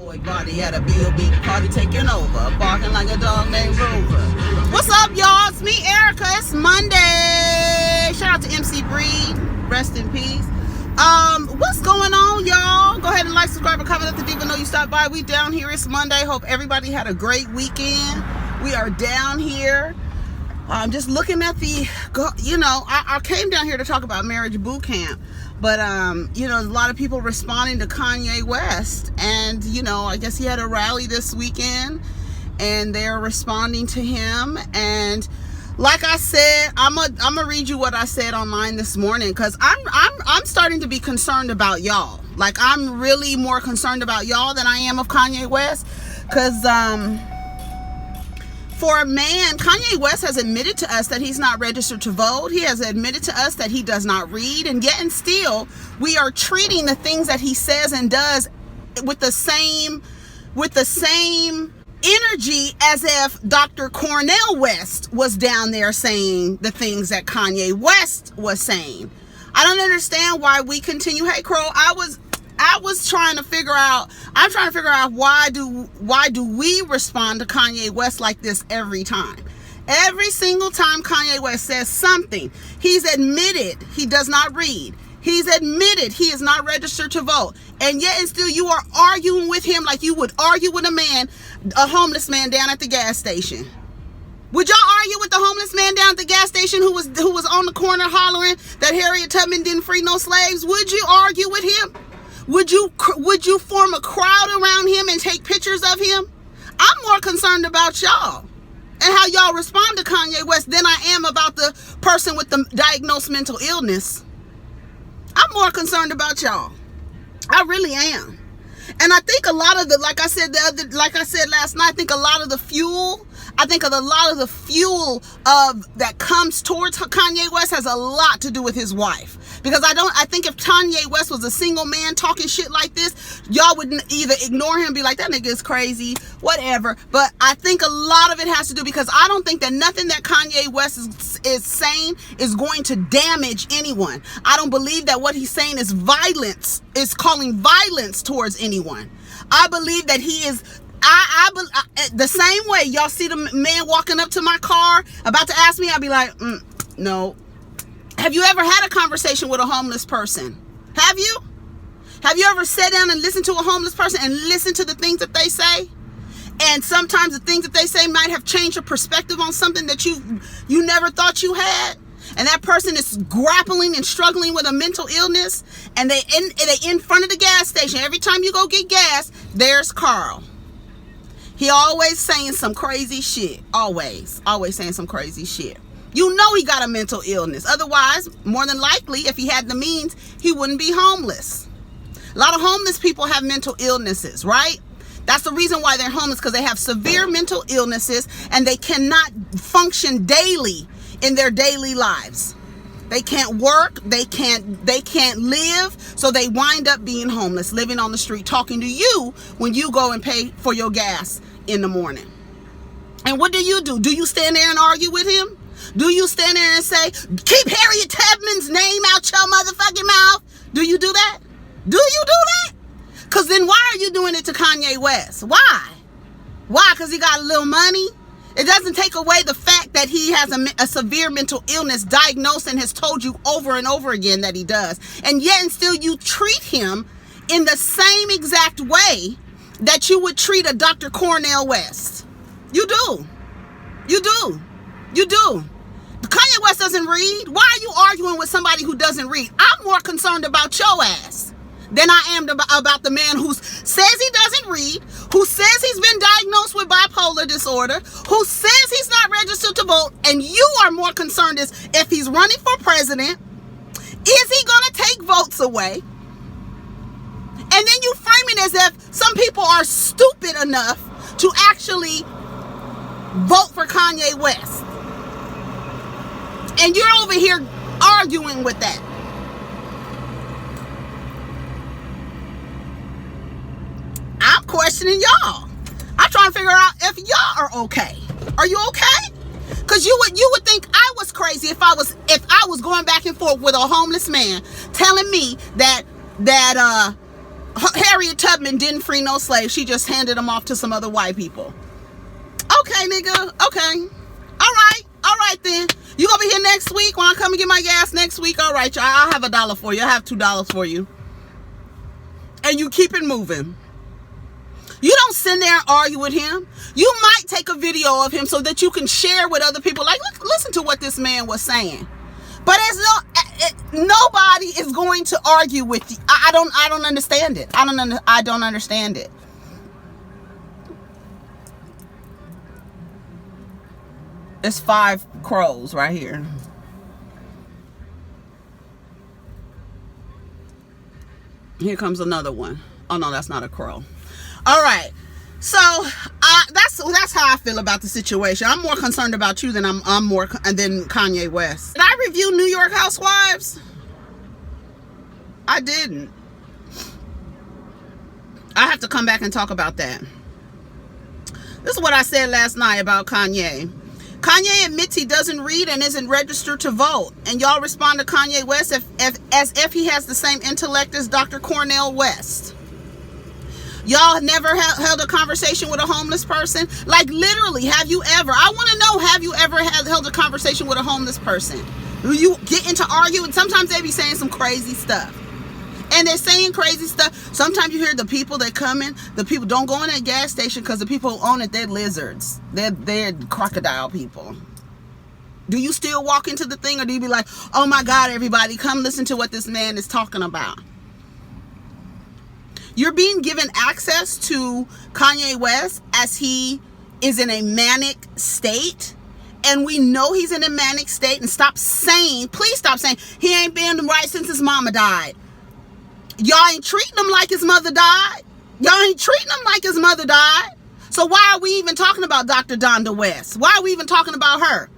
Boy body at a B.O.B. party taking over, barking like a dog named Rover. What's up, y'all? It's me, Erica. It's Monday. Shout out to MC Breed. Rest in peace. What's going on, y'all? Go ahead and like, subscribe, and comment. Let the diva know you stopped by. We down here. It's Monday. Hope everybody had a great weekend. We are down here. Just looking at the, I came down here to talk about marriage boot camp, but, a lot of people responding to Kanye West, and, I guess he had a rally this weekend, and they're responding to him, and like I said, I'm gonna read you what I said online this morning, because I'm starting to be concerned about y'all. Like, I'm really more concerned about y'all than I am of Kanye West, because, for a man, Kanye West has admitted to us that he's not registered to vote. He has admitted to us that he does not read, and yet and still, we are treating the things that he says and does with the same energy as if Dr. Cornel West was down there saying the things that Kanye West was saying. I don't understand why we continue. Hey, Crow, I'm trying to figure out why do we respond to Kanye West like this every time? Every single time Kanye West says something, he's admitted he does not read. He's admitted he is not registered to vote. And yet and still you are arguing with him like you would argue with a homeless man down at the gas station. Would y'all argue with the homeless man down at the gas station who was on the corner hollering that Harriet Tubman didn't free no slaves? Would you argue with him? Would you form a crowd around him and take pictures of him? I'm more concerned about y'all and how y'all respond to Kanye West than I am about the person with the diagnosed mental illness. I'm more concerned about y'all. I really am. And I think a lot of like I said last night, I think a lot of the fuel that comes towards Kanye West has a lot to do with his wife. Because I think if Kanye West was a single man talking shit like this, y'all would either ignore him and be like, that nigga is crazy, whatever. But I think a lot of it has to do because I don't think that nothing that Kanye West is saying is going to damage anyone. I don't believe that what he's saying is violence, is calling violence towards anyone. I believe that he is the same way y'all see the man walking up to my car about to ask me, I'll be like, no. Have you ever had a conversation with a homeless person? Have you? Have you ever sat down and listened to a homeless person and listened to the things that they say? And sometimes the things that they say might have changed your perspective on something that you never thought you had. And that person is grappling and struggling with a mental illness, and they in front of the gas station. Every time you go get gas, there's Carl. He always saying some crazy shit. Always saying some crazy shit. You know he got a mental illness. Otherwise, more than likely, if he had the means, he wouldn't be homeless. A lot of homeless people have mental illnesses, right? That's the reason why they're homeless, because they have severe mental illnesses and they cannot function daily in their daily lives. They can't work, they can't live, so they wind up being homeless, living on the street, talking to you when you go and pay for your gas in the morning. And what do? Do you stand there and argue with him? Do you stand there and say, keep Harriet Tubman's name out your motherfucking mouth? Do you do that? Do you do that? Because then why are you doing it to Kanye West? Why? Why? Because he got a little money? It doesn't take away the fact that he has a severe mental illness diagnosed and has told you over and over again that he does. And yet and still you treat him in the same exact way that you would treat a Dr. Cornel West. You do. You do. You do. Kanye West doesn't read. Why are you arguing with somebody who doesn't read? I'm more concerned about your ass than I am about the man who says he doesn't read, who says he's been diagnosed with bipolar disorder, who says he's not registered to vote, and you are more concerned as if he's running for president. Is he going to take votes away? And then you frame it as if some people are stupid enough to actually vote for Kanye West. And you're over here arguing with that. I'm questioning y'all. I'm trying to figure out if y'all are okay. Are you okay? Because you would think I was crazy if I was going back and forth with a homeless man telling me that Harriet Tubman didn't free no slaves. She just handed them off to some other white people. Okay, nigga. Okay. All right then. You gonna be here next week when I come and get my gas next week? All right, y'all. I'll have $1 for you. I'll have $2 for you. And you keep it moving. You don't sit there and argue with him. You might take a video of him so that you can share with other people. Like, listen to what this man was saying. But nobody is going to argue with you. I don't understand it. I don't understand it. It's 5 crows right here. Here comes another one. Oh no, that's not a crow. All right. So that's how I feel about the situation. I'm more concerned about you than than Kanye West. Did I review New York Housewives? I didn't. I have to come back and talk about that. This is what I said last night about Kanye. Kanye admits he doesn't read and isn't registered to vote. And y'all respond to Kanye West as if he has the same intellect as Dr. Cornel West. Y'all never held a conversation with a homeless person? Like, literally, have you ever? I want to know, have you ever held a conversation with a homeless person? You get into arguing. Sometimes they be saying some crazy stuff. And they're saying crazy stuff. Sometimes you hear the people that come in, the people don't go in that gas station because the people who own it, they're lizards. They're crocodile people. Do you still walk into the thing, or do you be like, oh my God, everybody, come listen to what this man is talking about? You're being given access to Kanye West as he is in a manic state. And we know he's in a manic state. And please stop saying, he ain't been right since his mama died. Y'all ain't treating him like his mother died. Y'all ain't treating him like his mother died. So why are we even talking about Dr. Donda West? Why are we even talking about her?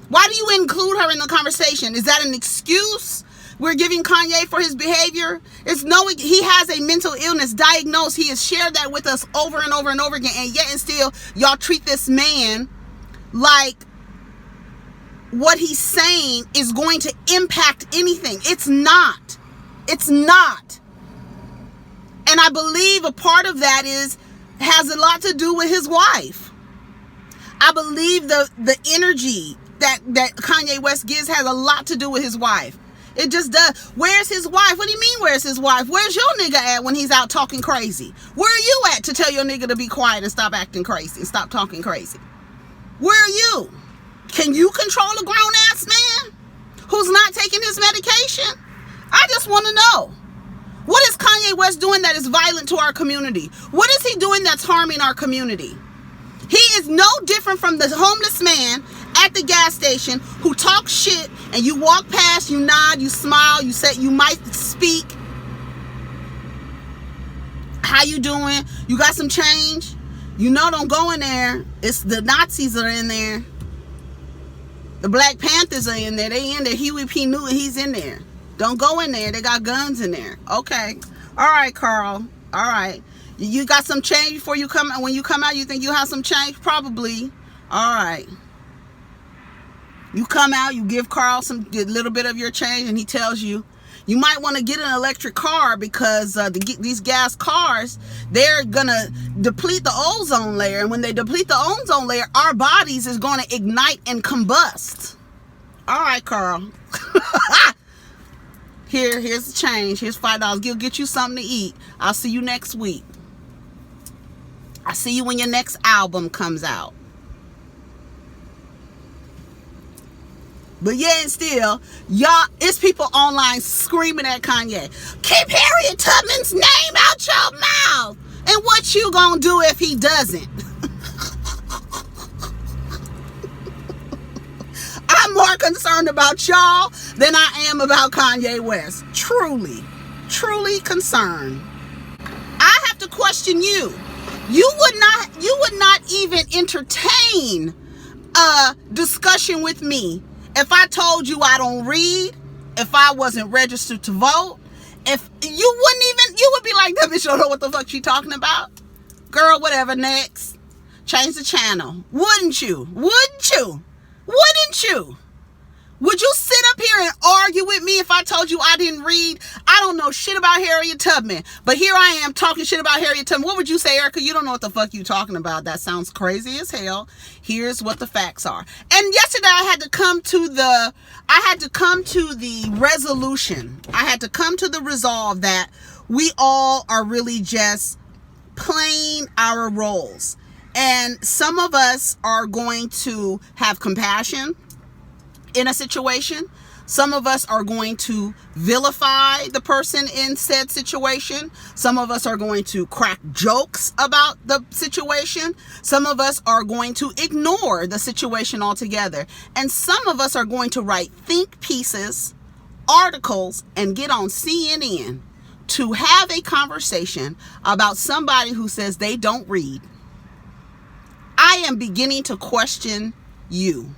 Why do you include her in the conversation? Is that an excuse we're giving Kanye for his behavior? He has a mental illness diagnosed. He has shared that with us over and over and over again. And yet and still, y'all treat this man like what he's saying is going to impact anything. It's not. It's not. And I believe a part of that has a lot to do with his wife. I believe the energy that Kanye West gives has a lot to do with his wife. It just does. Where's his wife? What do you mean, where's his wife? Where's your nigga at when he's out talking crazy? Where are you at to tell your nigga to be quiet and stop acting crazy and stop talking crazy? Where are you? Can you control a grown-ass man who's not taking his medication? I just want to know. What is Kanye West doing that is violent to our community? What is he doing that's harming our community? He is no different from the homeless man at the gas station who talks shit, and you walk past, you nod, you smile, you say, you might speak. How you doing? You got some change? You know, don't go in there. It's the Nazis are in there. The Black Panthers are in there. They in there. Huey P. Newton, he's in there. Don't go in there. They got guns in there. Okay. All right, Carl. All right. You got some change before you come out. When you come out, you think you have some change? Probably. All right. You come out, you give Carl a little bit of your change, and he tells you, you might want to get an electric car because these gas cars, they're going to deplete the ozone layer. And when they deplete the ozone layer, our bodies is going to ignite and combust. All right, Carl. Here's the change. Here's $5. Get you something to eat. I'll see you next week. I'll see you when your next album comes out. But yeah, and still, y'all, it's people online screaming at Kanye. Keep Harriet Tubman's name out your mouth. And what you gonna do if he doesn't? I'm more concerned about y'all than I am about Kanye West. Truly, truly concerned. I have to question you. You would not even entertain a discussion with me if I told you I don't read, if I wasn't registered to vote. If you would be like, that bitch don't know what the fuck she talking about. Girl, whatever, next. Change the channel. Wouldn't you? Wouldn't you? Wouldn't you? Would you sit up here and argue with me if I told you I didn't read? I don't know shit about Harriet Tubman, but here I am talking shit about Harriet Tubman. What would you say, Erica? You don't know what the fuck you talking about. That sounds crazy as hell. Here's what the facts are. And yesterday I had to come to the resolution. I had to come to the resolve that we all are really just playing our roles. And some of us are going to have compassion in a situation. Some of us are going to vilify the person in said situation. Some of us are going to crack jokes about the situation. Some of us are going to ignore the situation altogether. And some of us are going to write think pieces, articles, and get on CNN to have a conversation about somebody who says they don't read. I am beginning to question you.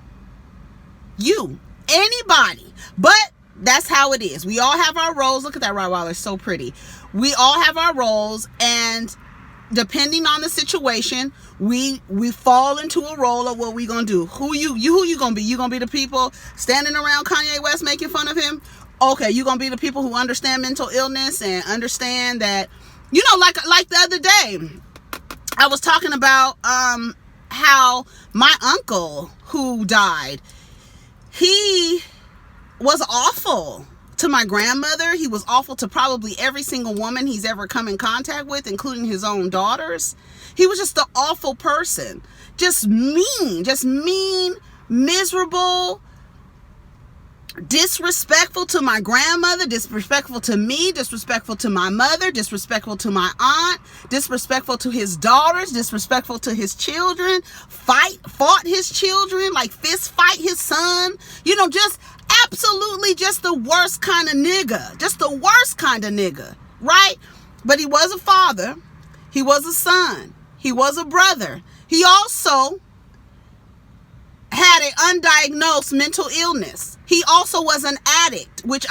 Anybody. But that's how it is. We all have our roles. Look at that Rottweiler, so pretty. We all have our roles, and depending on the situation, we fall into a role of what we gonna do. Who you gonna be? You gonna be the people standing around Kanye West making fun of him? Okay, you gonna be the people who understand mental illness and understand that, you know, like the other day, I was talking about how my uncle who died, he was awful to my grandmother. He was awful to probably every single woman he's ever come in contact with, including his own daughters. He was just an awful person. Just mean, miserable, disrespectful to my grandmother, disrespectful to me, disrespectful to my mother, disrespectful to my aunt, disrespectful to his daughters, disrespectful to his children, fought his children, like fist fight his son, you know, just absolutely just the worst kind of nigga, right? But he was a father, he was a son, he was a brother. He also had an undiagnosed mental illness. He also was an addict, which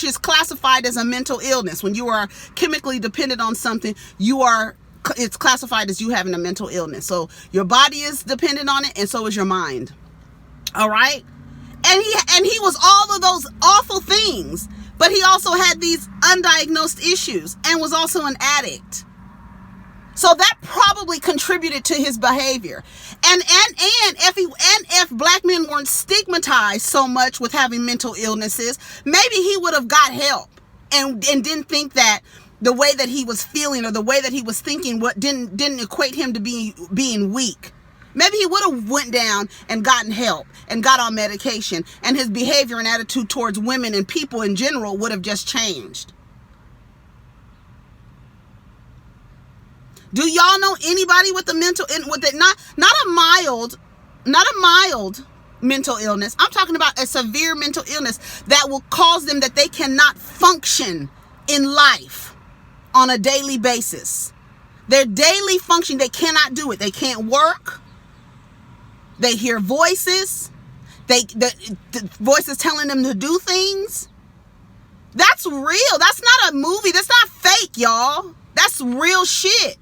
is classified as a mental illness. When you are chemically dependent on something, it's classified as you having a mental illness. So your body is dependent on it, and so is your mind. All right? And he was all of those awful things, but he also had these undiagnosed issues and was also an addict. So that probably contributed to his behavior. And if black men weren't stigmatized so much with having mental illnesses, maybe he would have got help and didn't think that the way that he was feeling or the way that he was thinking didn't equate him to being weak. Maybe he would have went down and gotten help and got on medication, and his behavior and attitude towards women and people in general would have just changed. Do y'all know anybody with a mental, not a mild mental illness? I'm talking about a severe mental illness that will cause them that they cannot function in life on a daily basis. Their daily function, they cannot do it. They can't work. They hear voices. The voices telling them to do things. That's real. That's not a movie. That's not fake, y'all. That's real shit.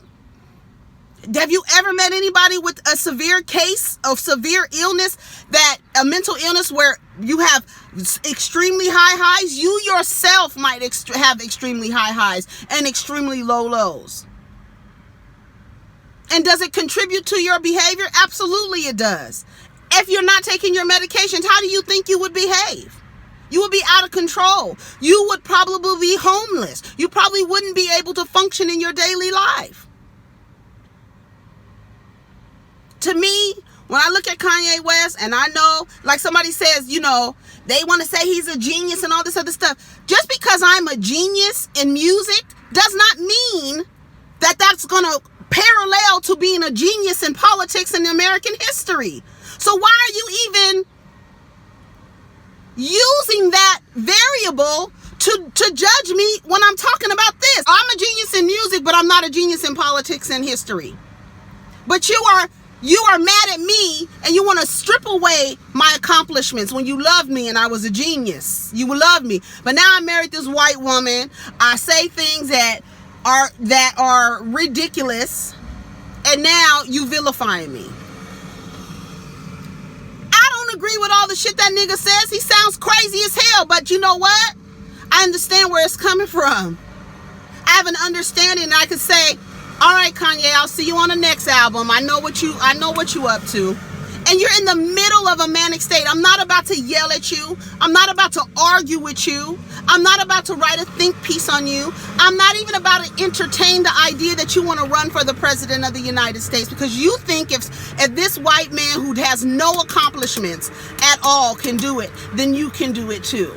Have you ever met anybody with a severe case of severe illness, that a mental illness where you have extremely high highs? You yourself might have extremely high highs and extremely low lows. And does it contribute to your behavior? Absolutely it does. If you're not taking your medications, how do you think you would behave? You would be out of control. You would probably be homeless. You probably wouldn't be able to function in your daily life. To me, when I look at Kanye West, and I know, like somebody says, you know, they want to say he's a genius and all this other stuff. Just because I'm a genius in music does not mean that that's going to parallel to being a genius in politics and American history. So why are you even using that variable to judge me when I'm talking about this? I'm a genius in music, but I'm not a genius in politics and history. But you are mad at me, and you want to strip away my accomplishments when you loved me and I was a genius. You love me. But now I married this white woman. I say things that are ridiculous, and now you vilifying me. I don't don't agree with all the shit that nigga says. He sounds crazy as hell, but you know what? I understand where it's coming from. I have an understanding, and I can say, all right, Kanye, I'll see you on the next album. I know what you up to. And you're in the middle of a manic state. I'm not about to yell at you. I'm not about to argue with you. I'm not about to write a think piece on you. I'm not even about to entertain the idea that you want to run for the president of the United States, because you think if this white man who has no accomplishments at all can do it, then you can do it too.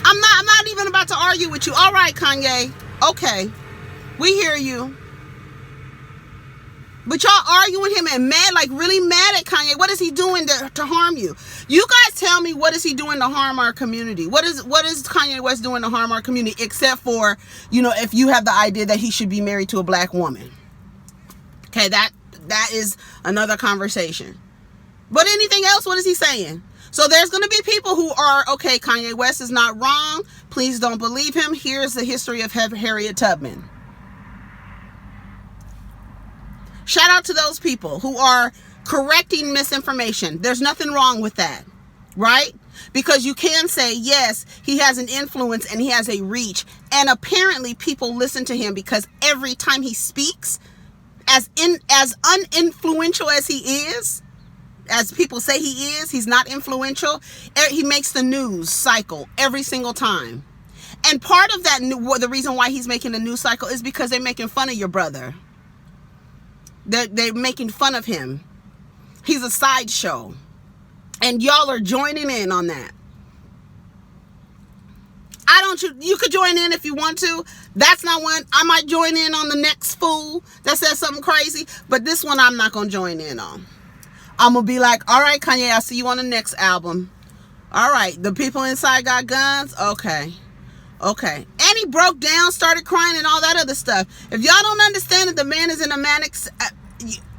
I'm not even about to argue with you. All right, Kanye. Okay. We hear you. But y'all arguing with him and mad, like really mad at Kanye. What is he doing to harm you? You guys tell me, what is he doing to harm our community? What is Kanye West doing to harm our community, except for, if you have the idea that he should be married to a black woman? Okay, that is another conversation. But anything else, what is he saying? So there's going to be people who are, okay, Kanye West is not wrong. Please don't believe him. Here's the history of Harriet Tubman. Shout out to those people who are correcting misinformation. There's nothing wrong with that, right? Because you can say, yes, he has an influence and he has a reach. And apparently people listen to him because every time he speaks, as uninfluential as he is, as people say he is, he's not influential. He makes the news cycle every single time. And part of that, the reason why he's making the news cycle is because they're making fun of your brother. They're making fun of him. He's a sideshow. And y'all are joining in on that. You could join in if you want to. That's not one. I might join in on the next fool that says something crazy. But this one I'm not going to join in on. I'm going to be like, all right, Kanye, I'll see you on the next album. All right, the people inside got guns? Okay. And he broke down, started crying and all that other stuff. If y'all don't understand that the man is in a manic,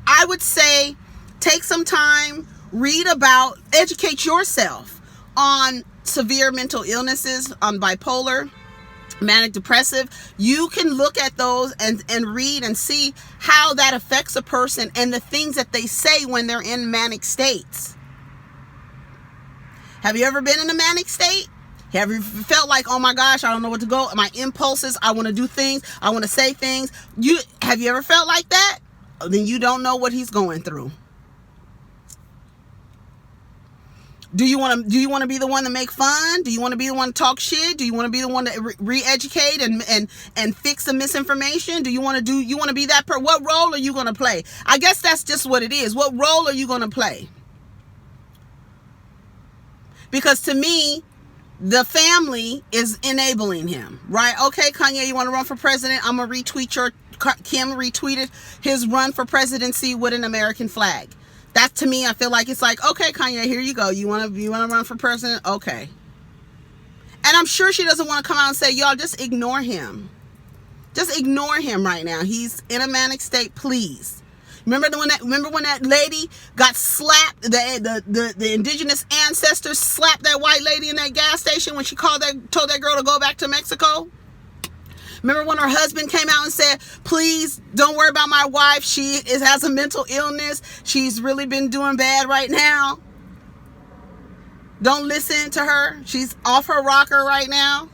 I would say take some time, read about, educate yourself on severe mental illnesses, on bipolar, manic depressive. You can look at those and read and see how that affects a person and the things that they say when they're in manic states. Have you ever been in a manic state? Have you felt like, oh my gosh, I don't know what to go? My impulses, I want to do things, I want to say things. Have you ever felt like that? Then you don't know what he's going through. Do you want to be the one to make fun? Do you want to be the one to talk shit? Do you want to be the one to re-educate and fix the misinformation? You want to be that person? What role are you going to play? I guess that's just what it is. What role are you going to play? Because to me, the family is enabling him, right? Okay, Kanye, you want to run for president? I'm going to retweet Kim retweeted his run for presidency with an American flag. That, to me, I feel like it's like, okay, Kanye, here you go. You want to run for president? Okay. And I'm sure she doesn't want to come out and say, y'all, just ignore him. Just ignore him right now. He's in a manic state, please. Remember when that lady got slapped, the indigenous ancestors slapped that white lady in that gas station when she told that girl to go back to Mexico? Remember when her husband came out and said, please don't worry about my wife. She has a mental illness. She's really been doing bad right now. Don't listen to her. She's off her rocker right now.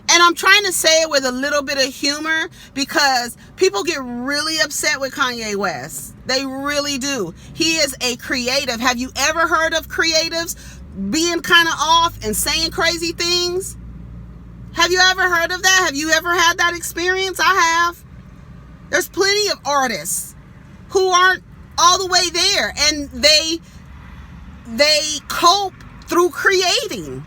And I'm trying to say it with a little bit of humor because people get really upset with Kanye West. They really do. He is a creative. Have you ever heard of creatives being kind of off and saying crazy things? Have you ever heard of that? Have you ever had that experience? I have. There's plenty of artists who aren't all the way there, and they cope through creating.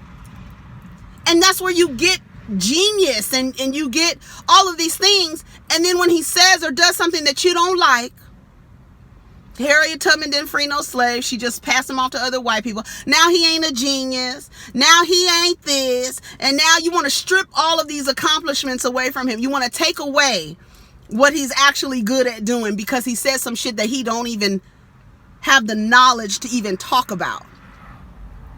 And that's where you get genius and you get all of these things. And then when he says or does something that you don't like, Harriet Tubman didn't free no slaves. She just passed them off to other white people. Now he ain't a genius. Now he ain't this. And now you want to strip all of these accomplishments away from him. You want to take away what he's actually good at doing because he says some shit that he don't even have the knowledge to even talk about.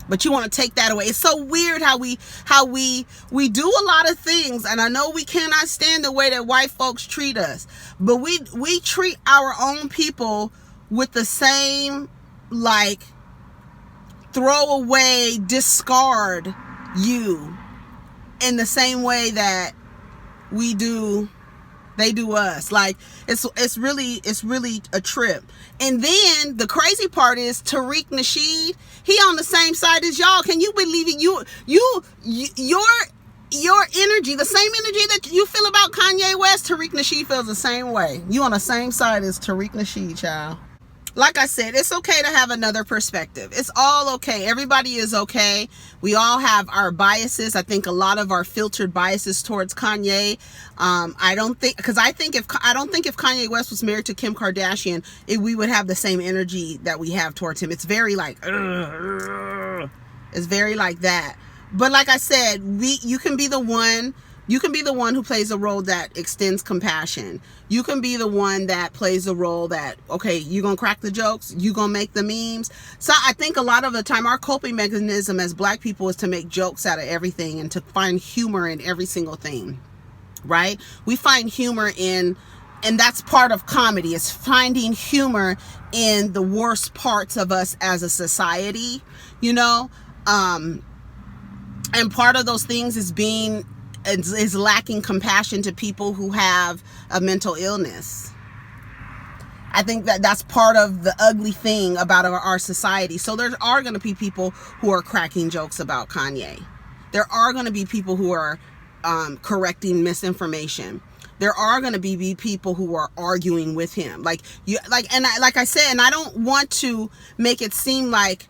But you want to take that away. It's so weird how we do a lot of things, and I know we cannot stand the way that white folks treat us, but we treat our own people with the same like throw away, discard you in the same way that they do us. Like it's really a trip. And then the crazy part is Tariq Nasheed, he on the same side as y'all. Can you believe it? Your energy, the same energy that you feel about Kanye West, Tariq Nasheed feels the same way. You on the same side as Tariq Nasheed, child. Like I said, it's okay to have another perspective. It's all okay. Everybody is okay. We all have our biases. I think a lot of our filtered biases towards Kanye. I don't think if Kanye West was married to Kim Kardashian, we would have the same energy that we have towards him. It's very like, it's very like that. But like I said, you can be the one who plays a role that extends compassion. You can be the one that plays the role that, okay, you're going to crack the jokes, you're going to make the memes. So I think a lot of the time our coping mechanism as Black people is to make jokes out of everything and to find humor in every single thing, right? We find humor and that's part of comedy, is finding humor in the worst parts of us as a society, you know? And part of those things is lacking compassion to people who have a mental illness. I think that's part of the ugly thing about our society. So there are going to be people who are cracking jokes about Kanye. There are going to be people who are correcting misinformation. There are going to be people who are arguing with him. Like I said, and I don't want to make it seem like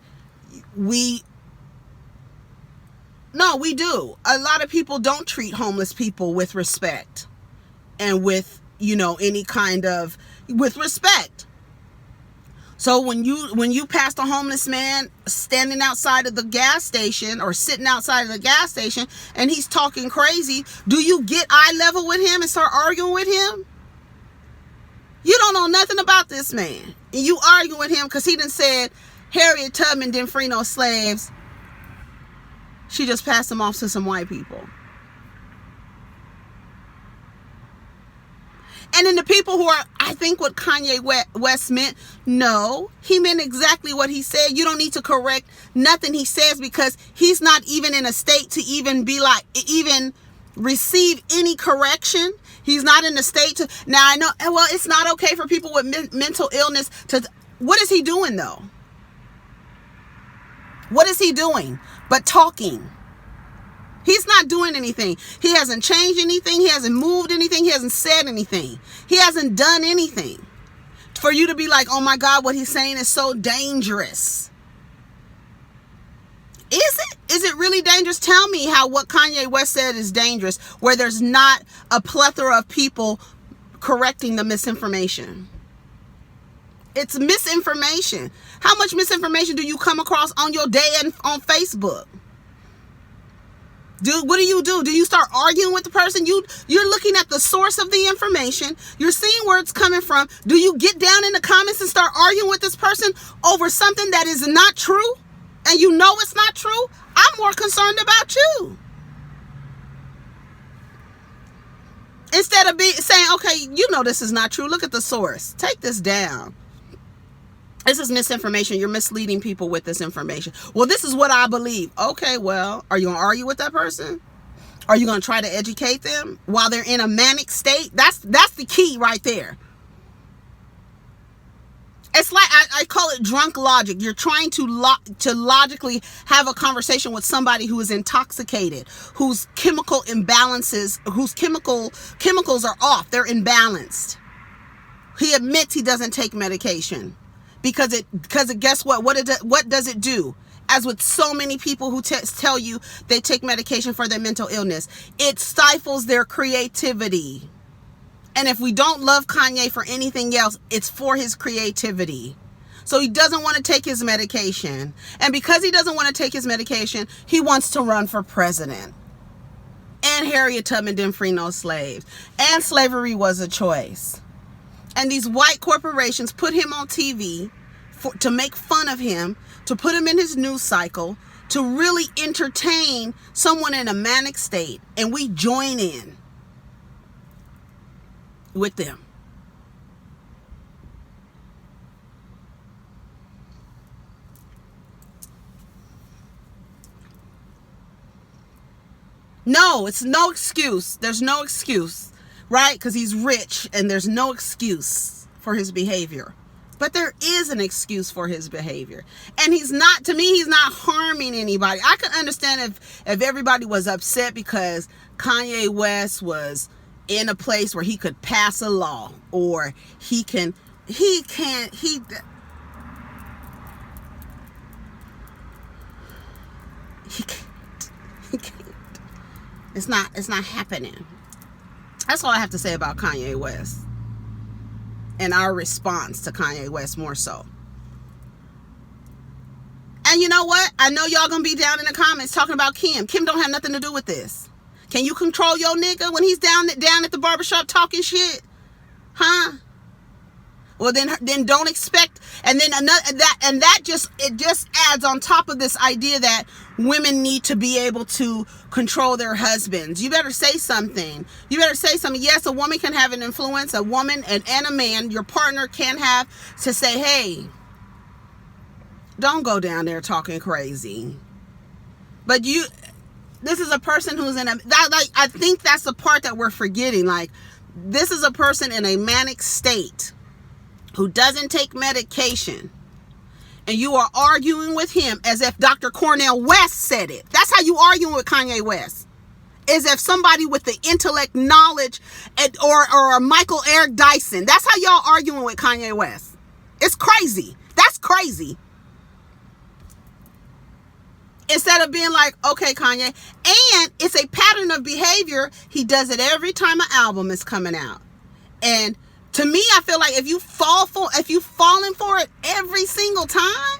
no, we do. A lot of people don't treat homeless people with respect and with, any kind of, with respect. So when you pass a homeless man standing outside of the gas station or sitting outside of the gas station and he's talking crazy, do you get eye level with him and start arguing with him? You don't know nothing about this man. And you argue with him because he done said Harriet Tubman didn't free no slaves. She just passed them off to some white people. And then the people who are, I think what Kanye West meant, no, he meant exactly what he said. You don't need to correct nothing he says because he's not even in a state to even receive any correction. He's not in a state to, now I know, well, it's not okay for people with mental illness to, what is he doing though? What is he doing but talking? He's not doing anything. He hasn't changed anything. He hasn't moved anything. He hasn't said anything. He hasn't done anything for you to be like, oh my God, what he's saying is so dangerous. Is it? Is it really dangerous? Tell me how what Kanye West said is dangerous, where there's not a plethora of people correcting the misinformation. It's misinformation. How much misinformation do you come across on your day and on Facebook? What do? Do you start arguing with the person? You're looking at the source of the information. You're seeing where it's coming from. Do you get down in the comments and start arguing with this person over something that is not true? And you know it's not true? I'm more concerned about you. Instead of saying, okay, this is not true. Look at the source. Take this down. This is misinformation. You're misleading people with this information. Well, this is what I believe. Okay, well, are you going to argue with that person? Are you going to try to educate them while they're in a manic state? That's the key right there. It's like, I call it drunk logic. You're trying to logically have a conversation with somebody who is intoxicated, whose chemical imbalances, whose chemicals are off. They're imbalanced. He admits he doesn't take medication. Because guess what? What does it do? As with so many people who tell you they take medication for their mental illness, it stifles their creativity. And if we don't love Kanye for anything else, it's for his creativity. So he doesn't want to take his medication. And because he doesn't want to take his medication, he wants to run for president. And Harriet Tubman didn't free no slaves. And slavery was a choice. And these white corporations put him on TV to make fun of him, to put him in his news cycle, to really entertain someone in a manic state. And we join in with them. No, it's no excuse. There's no excuse, right? Because he's rich and there's no excuse for his behavior. But there is an excuse for his behavior. And he's not, to me, he's not harming anybody. I could understand if everybody was upset because Kanye West was in a place where he could pass a law, or he can't. It's not happening. That's all I have to say about Kanye West. And our response to Kanye West more so. And you know what? I know y'all gonna be down in the comments talking about Kim. Kim don't have nothing to do with this. Can you control your nigga when he's down at the barbershop talking shit? Huh? Well, then don't expect. And then that just adds on top of this idea that women need to be able to control their husbands. You better say something. Yes, a woman can have an influence. A woman and a man, your partner, can have to say, hey, don't go down there talking crazy. But this is a person who's I think that's the part that we're forgetting. Like, this is a person in a manic state who doesn't take medication, and you are arguing with him as if Dr. Cornel West said it. That's how you arguing with Kanye West. As if somebody with the intellect, knowledge, or Michael Eric Dyson. That's how y'all arguing with Kanye West. It's crazy. That's crazy. Instead of being like, okay, Kanye, and it's a pattern of behavior. He does it every time an album is coming out. And to me, I feel like if you've fallen for it every single time,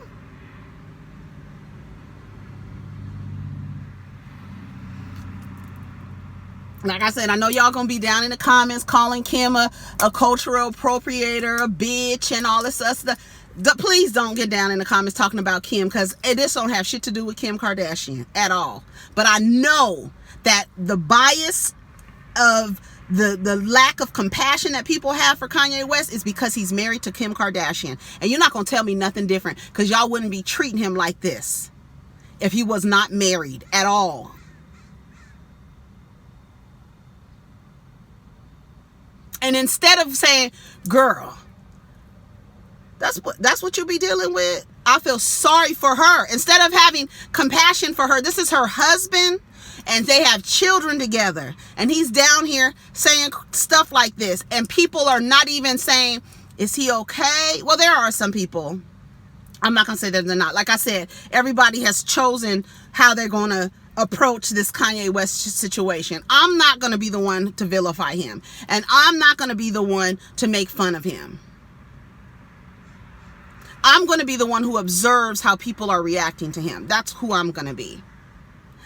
like I said, I know y'all gonna be down in the comments calling Kim a cultural appropriator, a bitch, and all this other stuff. Please don't get down in the comments talking about Kim, because this don't have shit to do with Kim Kardashian at all. But I know that the bias of the lack of compassion that people have for Kanye West is because he's married to Kim Kardashian. And you're not going to tell me nothing different, because y'all wouldn't be treating him like this if he was not married at all. And instead of saying, girl, that's what you'll be dealing with, I feel sorry for her. Instead of having compassion for her, this is her husband, and they have children together, and he's down here saying stuff like this, and people are not even saying, is he okay? Well, there are some people. I'm not gonna say that they're not. Like I said, everybody has chosen how they're gonna approach this Kanye West situation. I'm not gonna be the one to vilify him, and I'm not gonna be the one to make fun of him. I'm going to be the one who observes how people are reacting to him. That's who I'm going to be.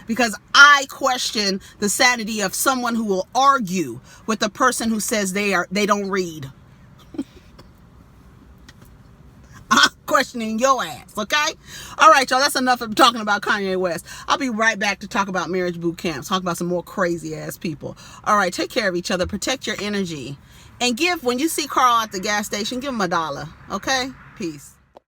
Because I question the sanity of someone who will argue with the person who says they don't read. I'm questioning your ass, okay? All right, y'all, that's enough of talking about Kanye West. I'll be right back to talk about marriage boot camps, talk about some more crazy ass people. All right, take care of each other, protect your energy, and when you see Carl at the gas station, give him $1, okay? Peace.